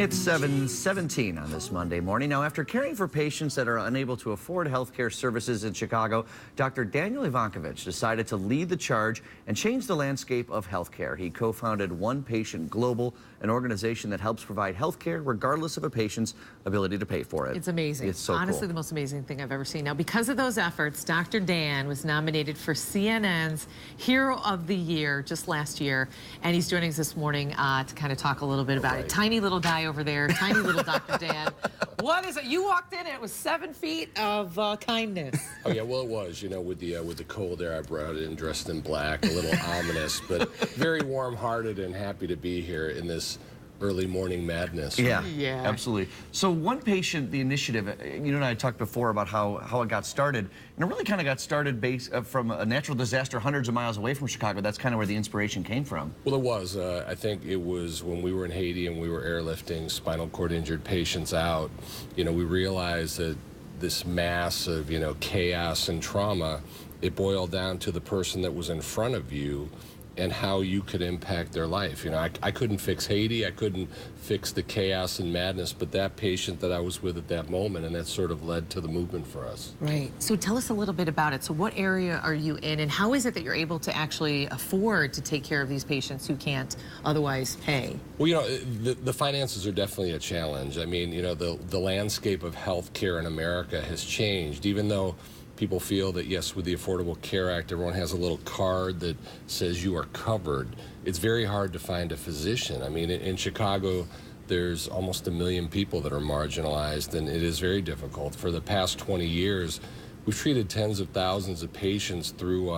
It's 7:17 on this Monday morning. Now, after caring for patients that are unable to afford health care services in Chicago, Dr. Daniel Ivankovich decided to lead the charge and change the landscape of health care. He co-founded One Patient Global, an organization that helps provide health care regardless of a patient's ability to pay for it. It's amazing. It's so honestly cool. The most amazing thing I've ever seen. Now, because of those efforts, Dr. Dan was nominated for CNN's Hero of the Year just last year, and he's joining us this morning to kind of talk a little bit about it. Tiny little guy over there, tiny little Dr. Dan. What is it? You walked in and it was 7 feet of kindness. Oh yeah, well it was. You know, with the cold air, I brought in dressed in black, a little ominous, but very warm-hearted and happy to be here in this early morning madness. Yeah, Yeah. absolutely. So One Patient, the initiative, you and I talked before about how it got started, and it really kind of got started from a natural disaster hundreds of miles away from Chicago. That's kind of where the inspiration came from. Well, it was. I think it was when we were in Haiti and we were airlifting spinal cord injured patients out. You know, we realized that this mass of, chaos and trauma, it boiled down to the person that was in front of you and how you could impact their life. You know, I couldn't fix Haiti, I couldn't fix the chaos and madness, but that patient that I was with at that moment, and that sort of led to the movement for us. Right. So tell us a little bit about it. So what area are you in, and how is it that you're able to actually afford to take care of these patients who can't otherwise pay? Well, the finances are definitely a challenge. I mean, the landscape of healthcare in America has changed, even though people feel that, yes, with the Affordable Care Act, everyone has a little card that says you are covered. It's very hard to find a physician. I mean, in Chicago, there's almost 1 million people that are marginalized, and it is very difficult. For the past 20 years, we've treated tens of thousands of patients through,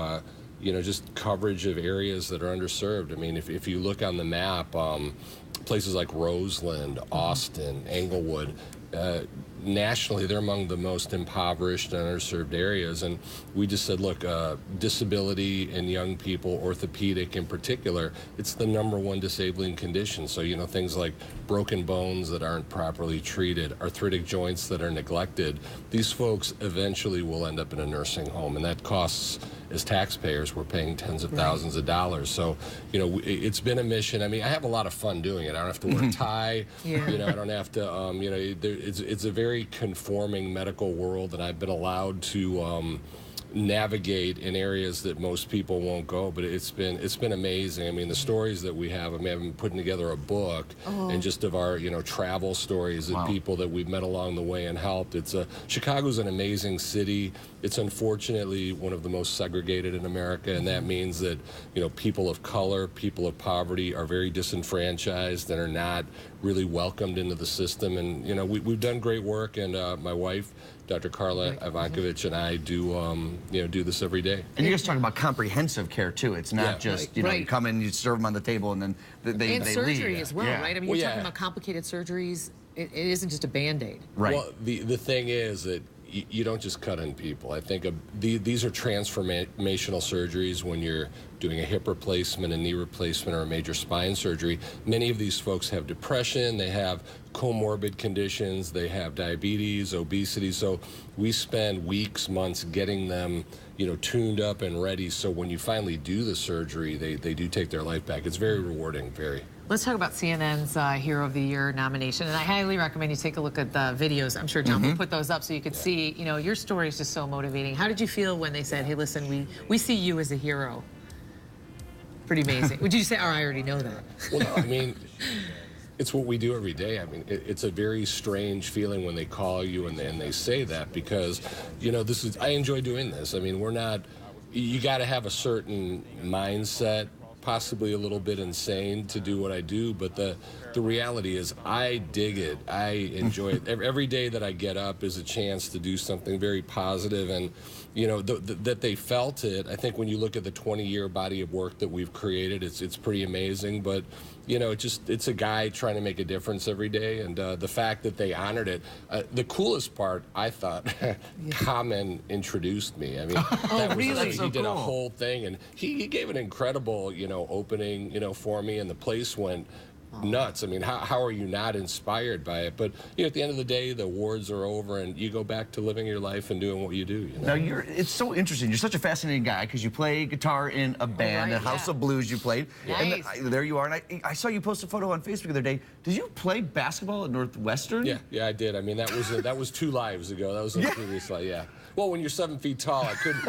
just coverage of areas that are underserved. I mean, if you look on the map, places like Roseland, Austin, Englewood, nationally, they're among the most impoverished and underserved areas. And we just said, look, disability in young people, orthopedic in particular, it's the #1 disabling condition. So, things like broken bones that aren't properly treated, arthritic joints that are neglected, these folks eventually will end up in a nursing home. And that costs, as taxpayers, we're paying tens of thousands of dollars. So, it's been a mission. I mean, I have a lot of fun doing it. I don't have to wear a tie. Yeah. I don't have to, it's a very conforming medical world, and I've been allowed to navigate in areas that most people won't go, but it's been amazing. I mean, the stories that we have, I've been putting together a book and just of our travel stories of people that we've met along the way and helped. Chicago's an amazing city. It's unfortunately one of the most segregated in America, and that means that people of color, people of poverty are very disenfranchised and are not really welcomed into the system. And we've done great work, and my wife, Dr. Carla Ivankovich, and I do this every day. And you guys talk about comprehensive care too. It's not just you come in, you serve them on the table, and then they surgery leave. as well, right? I mean, you're talking about complicated surgeries. It isn't just a Band-Aid. Right. Well, the thing is that you don't just cut in people. I think these are transformational surgeries. When you're doing a hip replacement, a knee replacement, or a major spine surgery, many of these folks have depression, they have comorbid conditions, they have diabetes, obesity. So we spend weeks, months getting them tuned up and ready, so when you finally do the surgery, they do take their life back. It's very rewarding, very. Let's talk about CNN's Hero of the Year nomination, and I highly recommend you take a look at the videos. I'm sure John will put those up so you could see, your story is just so motivating. How did you feel when they said, hey, listen, we see you as a hero? Pretty amazing. Would you say, oh, I already know that? Well, no, I mean, it's what we do every day. I mean, it's a very strange feeling when they call you and they say that, because, I enjoy doing this. I mean, you got to have a certain mindset, possibly a little bit insane to do what I do, but the reality is I dig it. I enjoy it. Every day that I get up is a chance to do something very positive, and that they felt it. I think when you look at the 20-year body of work that we've created, it's pretty amazing. But it's a guy trying to make a difference every day, and the fact that they honored it. The coolest part, I thought, Common introduced me. I mean, that was really? he did a whole thing, and he gave an incredible opening for me, and the place went nuts. I mean, how are you not inspired by it? But you know, at the end of the day, the awards are over, and you go back to living your life and doing what you do. You know? Now, it's so interesting. You're such a fascinating guy because you play guitar in a band, right, a House of Blues you played. Nice. And there you are. And I saw you post a photo on Facebook the other day. Did you play basketball at Northwestern? Yeah, I did. I mean, that was 2 lives ago. That was a previous life. Yeah. Well, when you're 7 feet tall, I couldn't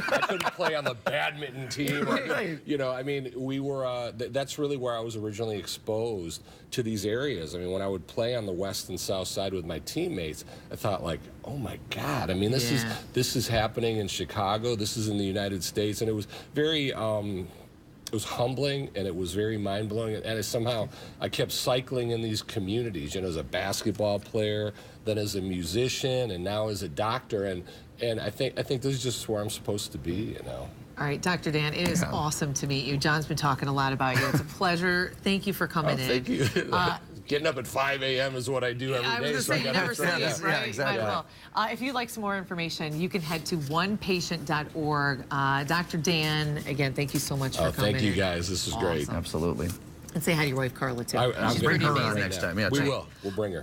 play on the badminton team. Or, you know, I mean, we were. That's really where I was originally exposed to these areas. I mean, when I would play on the west and south side with my teammates, I thought like, oh my God! I mean, this is happening in Chicago. This is in the United States, and it was very. It was humbling, and it was very mind-blowing, and somehow I kept cycling in these communities, you know, as a basketball player, then as a musician, and now as a doctor, and I think this is just where I'm supposed to be, you know. All right, Dr. Dan, it is awesome to meet you. John's been talking a lot about you. It's a pleasure. Thank you for coming in. Thank you. Getting up at 5 a.m. is what I do every day. I was going to say, you never sleep, right? Yeah, exactly. Well, if you'd like some more information, you can head to onepatient.org. Dr. Dan, again, thank you so much for coming Thank you, guys. This is great. Absolutely. And say hi to your wife, Carla, too. I'll bring her around amazing. next time. Yeah, we will. We'll bring her.